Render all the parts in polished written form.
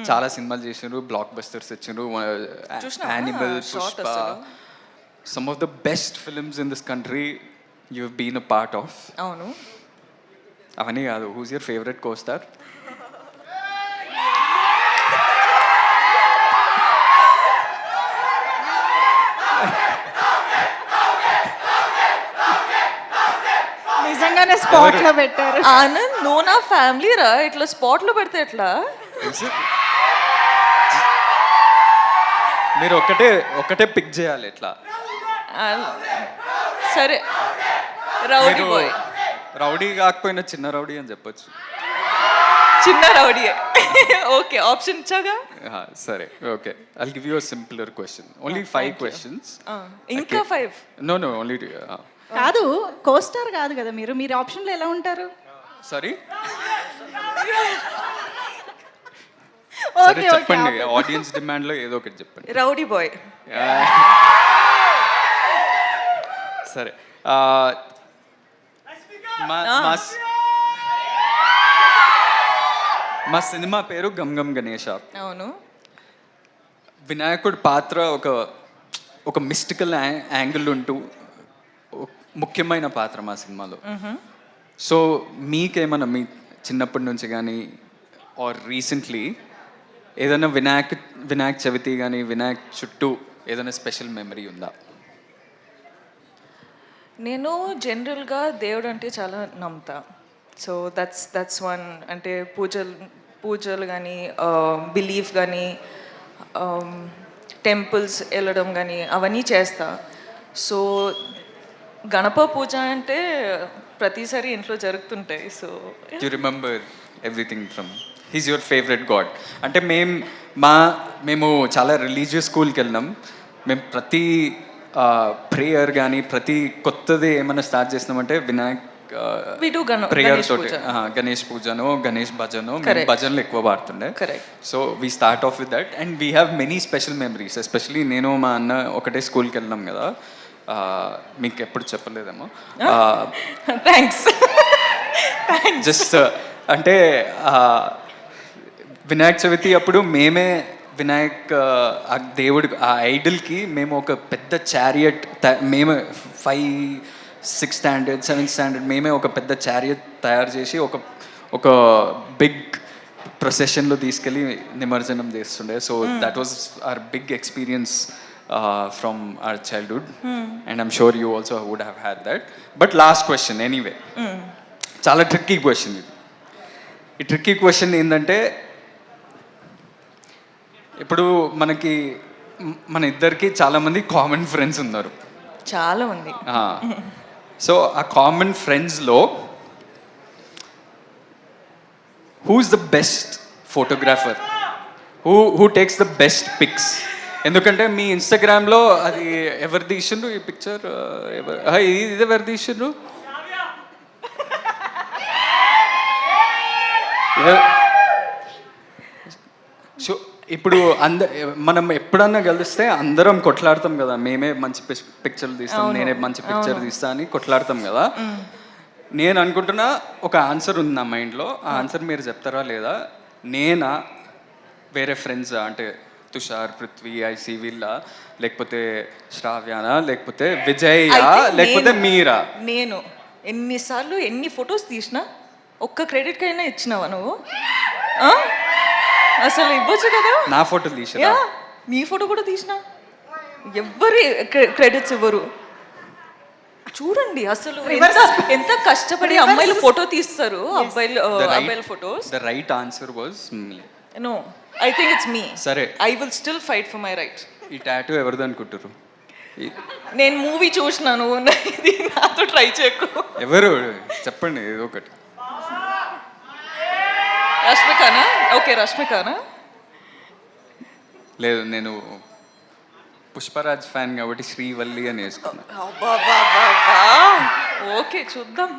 చాలా సినిమాలు చేసినారు, బ్లాక్ బస్టర్స్ ఇచ్చారు. Animal, Pushpa, some of the best films in this country you been a part of. అవును. అవన్నీ కాదు, హూస్ యువర్ ఫేవరెట్ కోస్టార్? నిజంగానే స్పాట్ లో పెట్టారు. ఆనంద్, నువ్వు నా ఫ్యామిలీ రా, ఇట్లా స్పాట్ లో పెడితే ఎట్లా? మీరు ఒకటే పిక్ చేయాలి ఎట్లా. సరే, రౌడీ బాయ్. రౌడీ కాకపోయినా చిన్న రౌడీ అని చెప్పొచ్చు. చిన్న రౌడీ. ఓకే, ఆప్షన్ ఇచ్చాగా. సరే, okay. I'll give you a simpler question. Only 5 questions. ఇంకా 5? నో ఓన్లీ కాదు, కోస్టార్ కాదు కదా మీరు. మీరు ఆప్షన్లో ఎలా ఉంటారు? సారీ, ఓకే చెప్పండి. ఆడియన్స్ డిమాండ్ లో ఏదో ఒకటి చెప్పండి. Rowdy boy. సరే, మా సినిమా పేరు గమ్ గమ్ గణేష. అవును. వినాయకుడి పాత్ర ఒక మిస్టికల్ యాంగిల్ ఉంటూ ముఖ్యమైన పాత్ర మా సినిమాలో. సో మీకేమన్నా మీ చిన్నప్పటి నుంచి కానీ ఆర్ రీసెంట్లీ ఏదైనా వినాయక చవితి కానీ వినాయక్ చుట్టూ ఏదైనా స్పెషల్ మెమరీ ఉందా? నేను జనరల్గా దేవుడు అంటే చాలా నమ్ముతా. So that's one. అంటే పూజలు కానీ, బిలీఫ్ కానీ, టెంపుల్స్ వెళ్ళడం కానీ అవన్నీ చేస్తా. సో గణప పూజ అంటే ప్రతిసారి ఇంట్లో జరుగుతుంటాయి. So you remember everything from he's your favourite God. అంటే మేము చాలా రిలీజియస్ స్కూల్కి వెళ్ళినాం. మేము ప్రతి ప్రేయర్ కానీ ప్రతి కొత్తది ఏమైనా స్టార్ట్ చేసినామంటే వినాయక్ ప్రేయర్ తోటి, గణేష్ పూజను, గణేష్ భజను, భజనలు ఎక్కువ పాడుతుండే. So we start off with that and we have many special memories. Especially నేను మా అన్న ఒకటే స్కూల్కి వెళ్ళినాం కదా, మీకు ఎప్పుడు చెప్పలేదేమో. థ్యాంక్స్. జస్ట్ అంటే వినాయక చవితి అప్పుడు మేమే ఆ దేవుడి ఆ ఐడల్కి మేము ఒక పెద్ద చారియట్, మేమే 5, 6 standard 7th standard మేమే ఒక పెద్ద చారియట్ తయారు చేసి ఒక బిగ్ ప్రొసెషన్లో తీసుకెళ్ళి నిమజ్జనం చేస్తుండే. So that was our big experience from our childhood, and I'm sure you also would have had that. But last question anyway, చాలా ట్రిక్కీ క్వశ్చన్ ఇది. ఈ ట్రిక్కీ క్వశ్చన్ ఏంటంటే, ఇప్పుడు మన ఇద్దరికి చాలామంది కామన్ ఫ్రెండ్స్ ఉన్నారు. చాలా మంది. సో ఆ కామన్ ఫ్రెండ్స్లో who's the best photographer, who takes the best pics? ఎందుకంటే మీ ఇన్స్టాగ్రామ్లో అది ఎవరు తీసిండ్రు ఈ పిక్చర్, ఇది ఎవరు తీసిండ్రు? సో ఇప్పుడు మనం ఎప్పుడన్నా కలిస్తే అందరం కొట్లాడతాం కదా, మేమే మంచి పిక్చర్లు తీస్తాం, నేనే మంచి పిక్చర్ తీస్తా అని కొట్లాడతాం కదా. నేను అనుకుంటున్నా ఒక ఆన్సర్ ఉంది నా మైండ్లో. ఆ ఆన్సర్ మీరు చెప్తారా లేదా? నేనా, వేరే ఫ్రెండ్స్ అంటే తుషార్, పృథ్వీ, ఐసీ వీళ్ళ, లేకపోతే శ్రావ్యానా, లేకపోతే విజయ్, లేకపోతే మీరా? నేను ఎన్నిసార్లు ఎన్ని ఫొటోస్ తీసినా ఒక్క క్రెడిట్ కైనా ఇచ్చినావా నువ్వు? అసలు ఇవ్వచ్చు కదా. నా ఫోటో తీసినా, నీ ఫోటో కూడా తీసినా, ఎవ్వరి క్రెడిట్స్ ఇవ్వరు. చూడండి అసలు ఎంత కష్టపడి అమ్మాయిలు ఫోటో తీస్తారు, అబ్బాయిల photos. The right answer was me. No, I think it's me. సరే, I will still fight for my right. ఈ టాటూ ఎవరిది అనుకుంటారు? నేను మూవీ చూసినాను, ఇది నాతో ట్రై చేయకు. ఎవరు చెప్పండి ఏదో ఒకటి. రష్మికానా? ఓకే, రష్మికానా? లేదు, నేను పుష్పరాజ్ ఫ్యాన్ కాబట్టి శ్రీవల్లి అని వేసుకున్నా. ఓకే, చూద్దాం,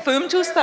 ఫిల్మ్ చూస్తా.